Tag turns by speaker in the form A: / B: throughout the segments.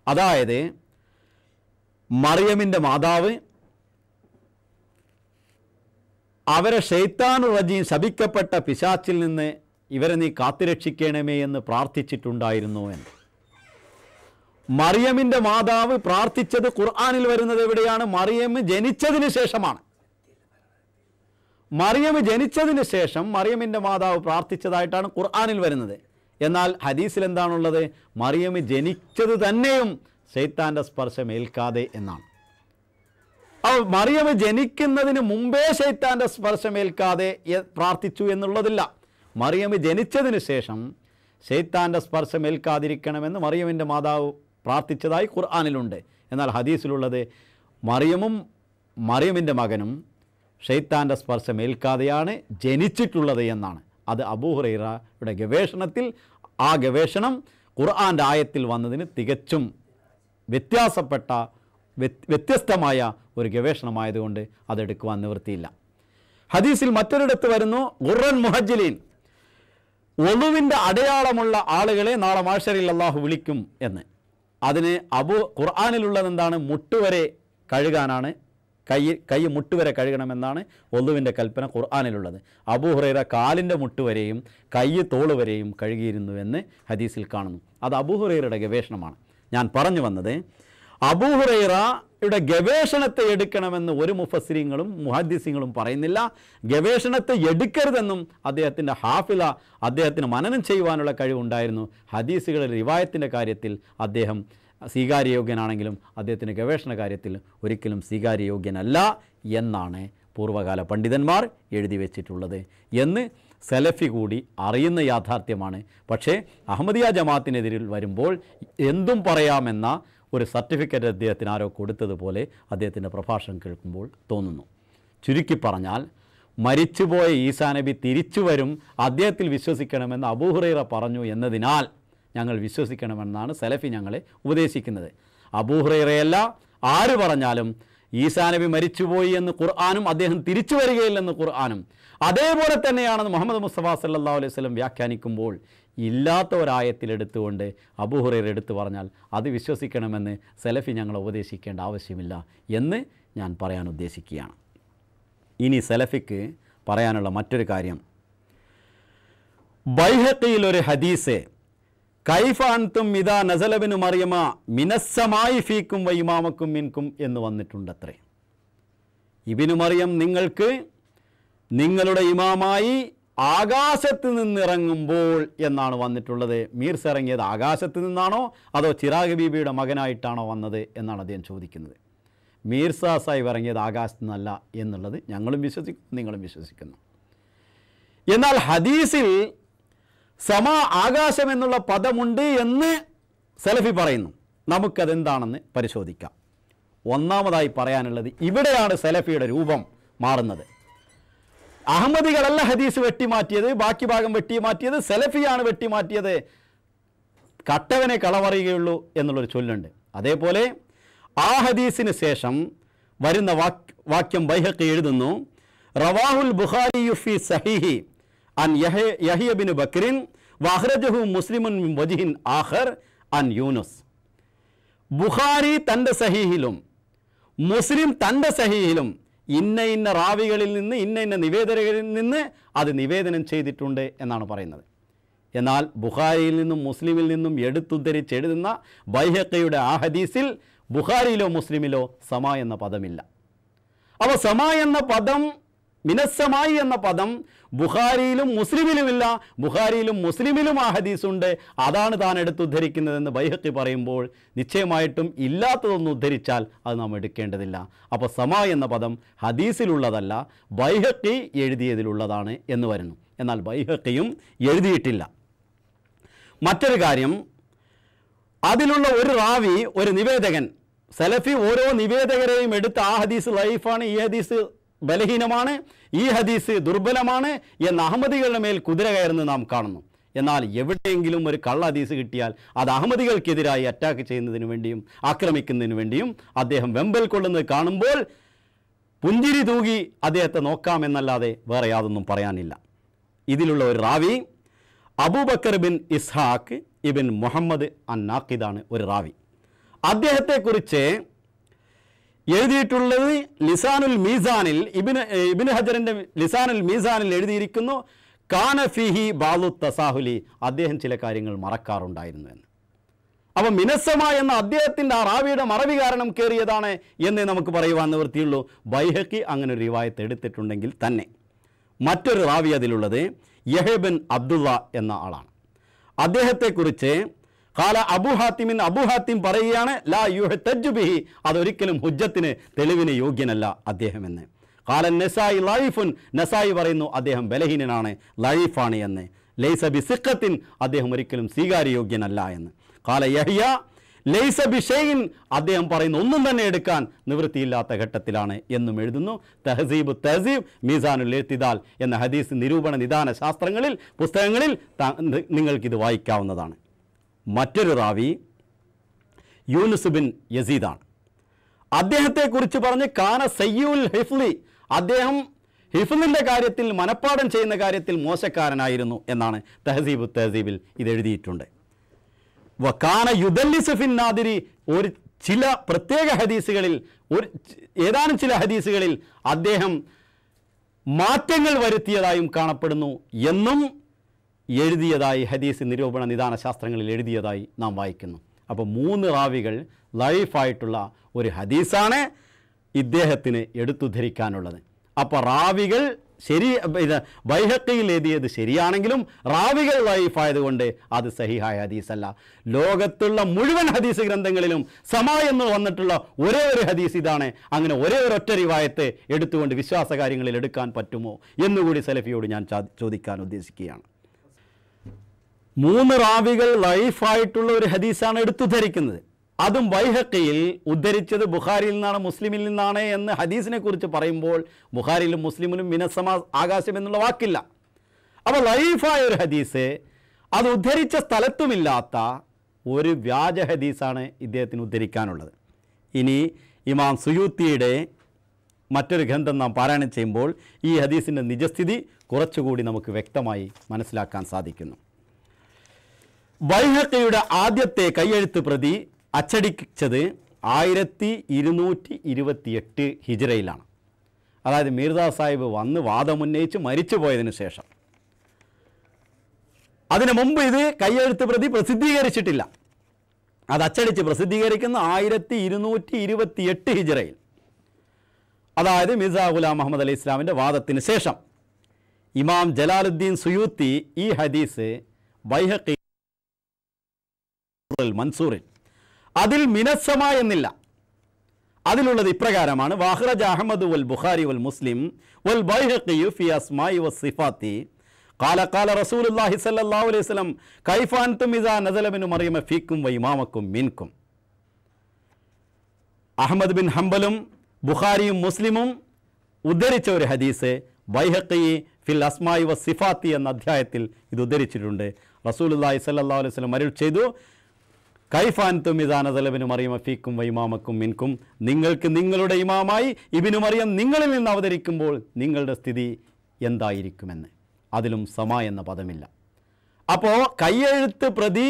A: അതായത് മറിയമിൻ്റെ മാതാവ് അവരെ ശൈത്താനുർ റജീം ശപിക്കപ്പെട്ട പിശാച്ചിൽ നിന്ന് ഇവരെ നീ കാത്തുരക്ഷിക്കണമേ എന്ന് പ്രാർത്ഥിച്ചിട്ടുണ്ടായിരുന്നു എന്ന്. മറിയമിൻ്റെ മാതാവ് പ്രാർത്ഥിച്ചത് ഖുർആനിൽ വരുന്നത് എവിടെയാണ്? മറിയം ജനിച്ചതിന് ശേഷമാണ്. മറിയം ജനിച്ചതിന് ശേഷം മറിയമിൻ്റെ മാതാവ് പ്രാർത്ഥിച്ചതായിട്ടാണ് ഖുർആനിൽ വരുന്നത്. എന്നാൽ ഹദീസിൽ എന്താണുള്ളത്? മറിയം ജനിച്ചത് തന്നെയും ശൈത്താൻ്റെ സ്പർശം ഏൽക്കാതെ എന്നാണ്. അപ്പോൾ മറിയം ജനിക്കുന്നതിന് മുമ്പേ ശൈത്താൻ്റെ സ്പർശം ഏൽക്കാതെ പ്രാർത്ഥിച്ചു എന്നുള്ളതില്ല. മറിയം ജനിച്ചതിന് ശേഷം ശൈത്താൻ്റെ സ്പർശം ഏൽക്കാതിരിക്കണമെന്ന് മറിയമിൻ്റെ മാതാവ് പ്രാർത്ഥിച്ചതായി ഖുർആനിലുണ്ട്. എന്നാൽ ഹദീസിലുള്ളത് മറിയമിൻ്റെ മകനും ശൈത്താൻ്റെ സ്പർശം ഏൽക്കാതെയാണ് ജനിച്ചിട്ടുള്ളത് എന്നാണ്. അത് അബൂ ഹുറൈറയുടെ ഗവേഷണത്തിൽ ആ ഗവേഷണം ഖുർആൻ്റെ ആയത്തിൽ വന്നതിന് തികച്ചും വ്യത്യസ്തമായ ഒരു ഗവേഷണമായതുകൊണ്ട് അതെടുക്കുവാൻ നിവൃത്തിയില്ല. ഹദീസിൽ മറ്റൊരിടത്ത് വരുന്നു, ഖുർആൻ മുഹജ്ജിലീൻ, ഒളുവിൻ്റെ അടയാളമുള്ള ആളുകളെ നാളെ മഹ്ശറിൽ അല്ലാഹു വിളിക്കും എന്ന്. അതിന് ഖുർആനിലുള്ളത് എന്താണ്? മുട്ടുവരെ കഴുകാനാണ്. കൈ മുട്ടുവരെ കഴുകണമെന്നാണ് ഒളുവിൻ്റെ കൽപ്പന ഖുർആനിലുള്ളത്. അബൂ ഹുറൈറ കാലിൻ്റെ മുട്ടുവരെയും കൈ തോളുവരെയും കഴുകിയിരുന്നുവെന്ന് ഹദീസിൽ കാണുന്നു. അത് അബൂ ഹുറൈറയുടെ ഗവേഷണമാണ്. ഞാൻ പറഞ്ഞു വന്നത്, അബൂ ഹുറൈറയുടെ ഗവേഷണത്തെ എടുക്കണമെന്ന് ഒരു മുഫസ്സിരീങ്ങളും മുഹദ്ദിസീങ്ങളും പറയുന്നില്ല. ഗവേഷണത്തെ എടുക്കരുതെന്നും അദ്ദേഹത്തിൻ്റെ ഹാഫിള, അദ്ദേഹത്തിന് മനനം ചെയ്യുവാനുള്ള കഴിവുണ്ടായിരുന്നു. ഹദീസുകളുടെ റിവായത്തിൻ്റെ കാര്യത്തിൽ അദ്ദേഹം സ്വീകാര്യയോഗ്യനാണെങ്കിലും അദ്ദേഹത്തിൻ്റെ ഗവേഷണ കാര്യത്തിൽ ഒരിക്കലും സ്വീകാര്യയോഗ്യനല്ല എന്നാണ് പൂർവ്വകാല പണ്ഡിതന്മാർ എഴുതി വച്ചിട്ടുള്ളത് എന്ന് സലഫി കൂടി അറിയുന്ന യാഥാർത്ഥ്യമാണ്. പക്ഷേ അഹമ്മദിയ ജമാഅത്തിനെതിരിൽ വരുമ്പോൾ എന്തും പറയാമെന്ന ഒരു സർട്ടിഫിക്കറ്റ് അദ്ദേഹത്തിന് ആരോ കൊടുത്തതുപോലെ അദ്ദേഹത്തിൻ്റെ പ്രഭാഷണം കേൾക്കുമ്പോൾ തോന്നുന്നു. ചുരുക്കി പറഞ്ഞാൽ, മരിച്ചുപോയ ഈസാ നബി തിരിച്ചു വരും, അദ്ദേഹത്തിൽ വിശ്വസിക്കണമെന്ന് അബൂ ഹുറൈറ പറഞ്ഞു എന്നതിനാൽ ഞങ്ങൾ വിശ്വസിക്കണമെന്നാണ് സലഫി ഞങ്ങളെ ഉപദേശിക്കുന്നത്. അബൂ ഹുറൈറയല്ല, ആര് പറഞ്ഞാലും ഈസാ നബി മരിച്ചുപോയി എന്ന് ഖുർആനും അദ്ദേഹം തിരിച്ചു വരികയില്ലെന്ന് ഖുർആനും അതേപോലെ തന്നെയാണെന്ന് മുഹമ്മദ് മുസ്തഫ സല്ലല്ലാഹു അലൈഹി വസല്ലം വ്യാഖ്യാനിക്കുമ്പോൾ ഇല്ലാത്ത ഒരായത്തിലെടുത്തുകൊണ്ട് അബൂ ഹുറൈറ എടുത്തു പറഞ്ഞാൽ അത് വിശ്വസിക്കണമെന്ന് സലഫി ഞങ്ങളെ ഉപദേശിക്കേണ്ട ആവശ്യമില്ല എന്ന് ഞാൻ പറയാൻ ഉദ്ദേശിക്കുകയാണ്. ഇനി സലഫിക്ക് പറയാനുള്ള മറ്റൊരു കാര്യം, ബൈഹഖിയിലൊരു ഹദീസ്, കൈഫ അൻതും ഇദാ നസല ബിനു മറിയമ മിനസ്സമായി ഫീക്കും വ ഇമാമക്കും മിൻകും എന്ന് വന്നിട്ടുണ്ടത്രേ. ഇബ്നു മറിയം നിങ്ങൾക്ക് നിങ്ങളുടെ ഇമാമായി ആകാശത്ത് നിന്നിറങ്ങുമ്പോൾ എന്നാണ് വന്നിട്ടുള്ളത്. മീർസ ഇറങ്ങിയത് ആകാശത്ത് നിന്നാണോ അതോ ചിറാഗ് ബീബിയുടെ മകനായിട്ടാണോ വന്നത് എന്നാണ് അദ്ദേഹം ചോദിക്കുന്നത്. മീർസ സാഹിബ് ഇറങ്ങിയത് ആകാശത്ത് നിന്നല്ല എന്നുള്ളത് ഞങ്ങളും വിശ്വസിക്കുന്നു, നിങ്ങളും വിശ്വസിക്കുന്നു. എന്നാൽ ഹദീസിൽ ആകാശം എന്നുള്ള പദമുണ്ട് എന്ന് സലഫി പറയുന്നു. നമുക്കതെന്താണെന്ന് പരിശോധിക്കാം. ഒന്നാമതായി പറയാനുള്ളത്, ഇവിടെയാണ് സലഫിയുടെ രൂപം മാറുന്നത്. അഹമ്മദികളല്ല ഹദീസ് വെട്ടിമാറ്റിയത്, ബാക്കി ഭാഗം വെട്ടിമാറ്റിയത് സലഫിയാണ് വെട്ടിമാറ്റിയത്. കട്ടവനെ കളവറിയുകയുള്ളൂ എന്നുള്ളൊരു ചൊല്ലുണ്ട്. അതേപോലെ ആ ഹദീസിന് ശേഷം വരുന്ന വാക്യം ബൈഹഖി എഴുതുന്നു, റവാഹുൽ ബുഖാരിയു ഫി സഹീഹി അൻ യഹ്യ ബിൻ ബക്രിൻ വഅഖ്റജഹു മുസ്ലിമുൻ മിൻ വജ്ഹിൻ ആഖർ അൻ യൂനുസ്. ബുഖാരി തൻ്റെ സഹീഹിലും മുസ്ലിം തൻ്റെ സഹീഹിലും ഇന്ന ഇന്ന റാവികളിൽ നിന്ന് ഇന്ന ഇന്ന നിവേദകരിൽ നിന്ന് അത് നിവേദനം ചെയ്തിട്ടുണ്ട് എന്നാണ് പറയുന്നത്. എന്നാൽ ബുഖാരിയിൽ നിന്നും മുസ്ലിമിൽ നിന്നും എടുത്തുദ്ധരിച്ചെഴുതുന്ന ബൈഹഖിയുടെ ആ ഹദീസിൽ ബുഖാരിയിലോ മുസ്ലിമിലോ സമ എന്ന പദമില്ല. അപ്പോൾ സമ എന്ന പദം, മിനസ്സമായി എന്ന പദം ബുഖാരിയിലും മുസ്ലിമിലുമില്ല. ബുഖാരിയിലും മുസ്ലിമിലും ആ ഹദീസുണ്ട്, അതാണ് താൻ എടുത്തുദ്ധരിക്കുന്നതെന്ന് ബൈഹഖി പറയുമ്പോൾ നിശ്ചയമായിട്ടും ഇല്ലാത്തതൊന്ന് ഉദ്ധരിച്ചാൽ അത് നാം എടുക്കേണ്ടതില്ല. അപ്പോൾ സമ എന്ന പദം ഹദീസിലുള്ളതല്ല, ബൈഹഖി എഴുതിയതിലുള്ളതാണ് എന്ന് വരുന്നു. എന്നാൽ ബൈഹഖിയും എഴുതിയിട്ടില്ല. മറ്റൊരു കാര്യം, അതിലുള്ള ഒരു റാവി, ഒരു നിവേദകൻ, സലഫി ഓരോ നിവേദകരെയും എടുത്ത് ആ ഹദീസ് ലൈഫാണ്, ഈ ഹദീസ് ബലഹീനമാണ്, ഈ ഹദീസ് ദുർബലമാണ് എന്ന് അഹമ്മദികളുടെ മേൽ കുതിര കയറുന്നത് നാം കാണുന്നു. എന്നാൽ എവിടെയെങ്കിലും ഒരു കള്ള ഹദീസ് കിട്ടിയാൽ അത് അഹമ്മദികൾക്കെതിരായി അറ്റാക്ക് ചെയ്യുന്നതിന് വേണ്ടിയും ആക്രമിക്കുന്നതിന് വേണ്ടിയും അദ്ദേഹം വെമ്പൽ കൊള്ളുന്നത് കാണുമ്പോൾ പുഞ്ചിരി തൂകി അദ്ദേഹത്തെ നോക്കാമെന്നല്ലാതെ വേറെ യാതൊന്നും പറയാനില്ല. ഇതിലുള്ള ഒരു റാവി അബൂബക്കർ ബിൻ ഇസ്ഹാഖ് ഇബിൻ മുഹമ്മദ് അൻ നാഖിദാണ് ഒരു റാവി. അദ്ദേഹത്തെക്കുറിച്ച് എഴുതിയിട്ടുള്ളത് ലിസാനുൽ മീസാനിൽ ഇബ്നു ഹജറിൻ്റെ ലിസാനുൽ മീസാനിൽ എഴുതിയിരിക്കുന്നു, കാന ഫീഹി ബാലു തസാഹുലി, അദ്ദേഹം ചില കാര്യങ്ങൾ മറക്കാറുണ്ടായിരുന്നു എന്ന്. അപ്പം മിനസ്സമ എന്ന അദ്ദേഹത്തിൻ്റെ ആ റാവിയുടെ മറവി കാരണം കയറിയതാണ് എന്നേ നമുക്ക് പറയുവാൻ നിവൃത്തിയുള്ളൂ. ബൈഹഖി അങ്ങനെ ഒരു റിവായത്ത് എടുത്തിട്ടുണ്ടെങ്കിൽ തന്നെ. മറ്റൊരു റാവി അതിലുള്ളത് യഹ്യ ബിൻ അബ്ദുള്ള എന്ന ആളാണ്. അദ്ദേഹത്തെക്കുറിച്ച് ഖാല അബൂ ഹാത്തിം പറയുകയാണ്, ലാ യുഹ്തജ്ജു ബിഹി, അതൊരിക്കലും ഹുജ്ജത്തിന് തെളിവിന് യോഗ്യനല്ല അദ്ദേഹമെന്ന്. ഖാല നസായി ലൈഫുൻ, നസായി പറയുന്നു അദ്ദേഹം ബലഹീനനാണ്, ലൈഫാണ് എന്ന്. ലൈസ ബിസിഖത്തിൻ, അദ്ദേഹം ഒരിക്കലും സ്വീകാര്യയോഗ്യനല്ല എന്ന്. ഖാല യഹ്യ ലൈസ ബിഷൈൻ, അദ്ദേഹം പറയുന്നു ഒന്നും തന്നെ എടുക്കാൻ നിവൃത്തിയില്ലാത്ത ഘട്ടത്തിലാണ് എന്നും എഴുതുന്നു. തഹസീബ് മീസാനുൽ ഇഅ്തിദാൽ എന്ന ഹദീസ് നിരൂപണ നിദാന ശാസ്ത്രങ്ങളിൽ പുസ്തകങ്ങളിൽ നിങ്ങൾക്കിത് വായിക്കാവുന്നതാണ്. മറ്റൊരു റാവി യൂനുസ് ബിൻ യസീദാണ്. അദ്ദേഹത്തെക്കുറിച്ച് പറഞ്ഞ് കാന സയ്യുൽ ഹിഫ്ലി, അദ്ദേഹം ഹിഫ്ലിൻ്റെ കാര്യത്തിൽ മനപ്പാഠം ചെയ്യുന്ന കാര്യത്തിൽ മോശക്കാരനായിരുന്നു എന്നാണ് തഹസീബിൽ ഇത് എഴുതിയിട്ടുണ്ട്. വകാന യുദല്ലിസു ഫിൻ നാദിരി, ഒരു ചില പ്രത്യേക ഹദീസുകളിൽ ഏതാനും ചില ഹദീസുകളിൽ അദ്ദേഹം മാറ്റങ്ങൾ വരുത്തിയതായും കാണപ്പെടുന്നു എന്നും എഴുതിയതായി ഹദീസ് നിരൂപണ നിദാന ശാസ്ത്രങ്ങളിൽ എഴുതിയതായി നാം വായിക്കുന്നു. അപ്പോൾ 3 റാവികൾ ലൈഫായിട്ടുള്ള ഒരു ഹദീസാണ് ഇദ്ദേഹത്തിന് എടുത്തുദ്ധരിക്കാനുള്ളത്. അപ്പോൾ റാവികൾ ബൈഹഖിയിൽ എഴുതിയത് ശരിയാണെങ്കിലും റാവികൾ ലൈഫായതുകൊണ്ട് അത് സഹിഹായ ഹദീസല്ല. ലോകത്തുള്ള മുഴുവൻ ഹദീസ് ഗ്രന്ഥങ്ങളിലും സമ എന്ന് വന്നിട്ടുള്ള ഒരേ ഒരു ഹദീസ് ഇതാണ്. അങ്ങനെ ഒരേ ഒരൊറ്റ റിവായത്ത് എടുത്തുകൊണ്ട് വിശ്വാസ കാര്യങ്ങളിൽ എടുക്കാൻ പറ്റുമോ എന്നുകൂടി സലഫിയോട് ഞാൻ ചോദിക്കാൻ ഉദ്ദേശിക്കുകയാണ്. 3 റാവികൾ ലൈഫായിട്ടുള്ള ഒരു ഹദീസാണ് എടുത്തുദ്ധരിക്കുന്നത്. അതും ബൈഹഖിയിൽ ഉദ്ധരിച്ചത് ബുഖാരിയിൽ നിന്നാണ് മുസ്ലിമിൽ നിന്നാണ് എന്ന് ഹദീസിനെ കുറിച്ച് പറയുമ്പോൾ ബുഖാരിയിലും മുസ്ലിമിലും മിനസ്സമ ആകാശം എന്നുള്ള വാക്കില്ല. അപ്പോൾ ലൈഫായ ഒരു ഹദീസ്, അത് ഉദ്ധരിച്ച സ്ഥലത്തുമില്ലാത്ത ഒരു വ്യാജ ഹദീസാണ് ഇദ്ദേഹത്തിന് ഉദ്ധരിക്കാനുള്ളത്. ഇനി ഇമാം സുയൂത്തിയുടെ മറ്റൊരു ഗ്രന്ഥം നാം പാരായണം ചെയ്യുമ്പോൾ ഈ ഹദീസിൻ്റെ നിജസ്ഥിതി കുറച്ചുകൂടി നമുക്ക് വ്യക്തമായി മനസ്സിലാക്കാൻ സാധിക്കുന്നു. ബൈഹഖിയുടെ ആദ്യത്തെ കയ്യെഴുത്ത് പ്രതി അച്ചടിച്ചത് 1228 ഹിജ്റയിലാണ്. അതായത് മീർദാ സാഹിബ് വന്ന് വാദമുന്നയിച്ച് മരിച്ചു പോയതിനു ശേഷം. അതിനു മുമ്പ് ഇത് കയ്യെഴുത്ത് പ്രതി പ്രസിദ്ധീകരിച്ചിട്ടില്ല. അത് അച്ചടിച്ച് പ്രസിദ്ധീകരിക്കുന്ന 1228 ഹിജ്റയിൽ, അതായത് മിർസാ ഗുലാം മുഹമ്മദ് അലി ഇസ്ലാമിൻ്റെ വാദത്തിന് ശേഷം. ഇമാം ജലാലുദ്ദീൻ സുയൂത്തി ഈ ഹദീസ് ബൈഹഖി മൻസൂറിൽ അതിൽ മിനസ്സമ എന്നില്ല. അതിലുള്ളത് ഇപ്രകാരമാണ്: വഖറജ അഹ്മദ് വൽ ബുഖാരി വൽ മുസ്ലിം വൽ ബൈഹഖി ഫി അസ്മാഇ വസ്സിഫാത്തി ഖാല ഖാല റസൂലുള്ളാഹി സ്വല്ലല്ലാഹു അലൈഹി വസല്ലം കൈഫ അൻതും ഇദാ നസല ബിൻ മറിയം ഫീക്കും വ ഇമാമക്കും മിൻകും. അഹ്മദ് ബിൻ ഹംബലും ബുഖാരിയും മുസ്ലിമും ഉദ്ധരിച്ച ഒരു ഹദീസ് ബൈഹഖി ഫിൽ അസ്മാഇ വസ്സിഫാത്തി എന്ന അധ്യായത്തിൽ ഇത് ഉദ്ധരിച്ചിട്ടുണ്ട്. റസൂലുള്ളാഹി സ്വല്ലല്ലാഹു അലൈഹി വസല്ലം അരുൾ ചെയ്തു, കൈഫ അൻതും ഇദാ നസല ബിൻ മറിയം ഫീക്കും വ ഇമാമക്കും മിൻകും, നിങ്ങൾക്ക് നിങ്ങളുടെ ഇമാമായി ഇബ്നു മറിയം നിങ്ങളിൽ നിന്ന് അവതരിക്കുമ്പോൾ നിങ്ങളുടെ സ്ഥിതി എന്തായിരിക്കുമെന്ന്. അതിലും സമ എന്ന പദമില്ല. അപ്പോൾ കയ്യെഴുത്ത് പ്രതി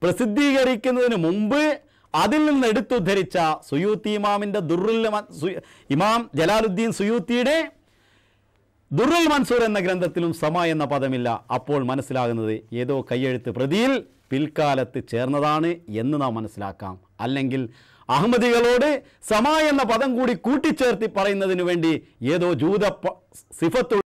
A: പ്രസിദ്ധീകരിക്കുന്നതിന് മുമ്പ് അതിൽ നിന്ന് എടുത്തുദ്ധരിച്ച സുയൂത്തി ഇമാമിൻ്റെ ഇമാം ജലാലുദ്ദീൻ സുയൂത്തിയുടെ ദുർറുൽ മൻസൂർ എന്ന ഗ്രന്ഥത്തിലും സമ എന്ന പദമില്ല. അപ്പോൾ മനസ്സിലാകുന്നത് ഏതോ കയ്യെഴുത്ത് പ്രതിയിൽ പിൽക്കാലത്ത് ചേർന്നതാണ് എന്ന് നാം മനസ്സിലാക്കാം. അല്ലെങ്കിൽ അഹമ്മദികളോട് സമ എന്ന പദം കൂടി കൂട്ടിച്ചേർത്തി പറയുന്നതിന് വേണ്ടി ഏതോ ജൂത സിഫത്തുള്ള